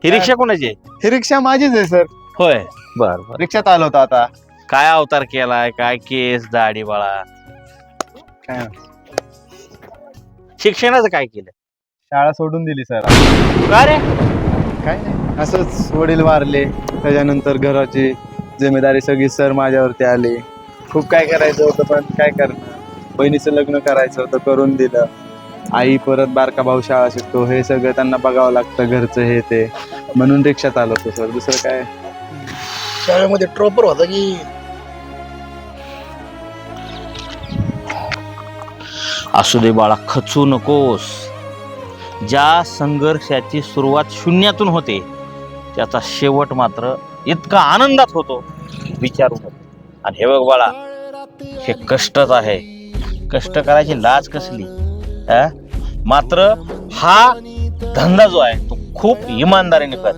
ही रिक्षा कोणाची आहे? ही रिक्षा माझीच आहे सर. होय बर बर. रिक्षात आलो होतो आता. काय अवतार केलाय, काय केस दाढी बाळा. काय शिक्षणाचं काय केलं? शाळा सोडून दिली सर. का रे? काय नाही, असंच वडील वारले, त्याच्यानंतर घराची जिम्मेदारी सगळी सर माझ्यावरती आली. खूप काय करायचं होतं पण काय करणार. बहिणीचं लग्न करायचं होतं, करून दिलं. आई परत बारका भाऊ शाळा शिकतो, हे सगळं त्यांना बघावं लागतं, घरचं हे ते. म्हणून रिक्षात आलो होतो सर, दुसरं काय. शाळेमध्ये ट्रॉपर होता की असू दे बाळा, खचू नकोस. ज्या संघर्षाची सुरुवात शून्यातून होते त्याचा शेवट मात्र इतका आनंदात होतो विचारू नको. आणि हे बघ बाळा, हे कष्टच आहे. कष्ट करायची लाज कसली. मात्र हा धंदा जो आहे तो खूप इमानदारीने कर.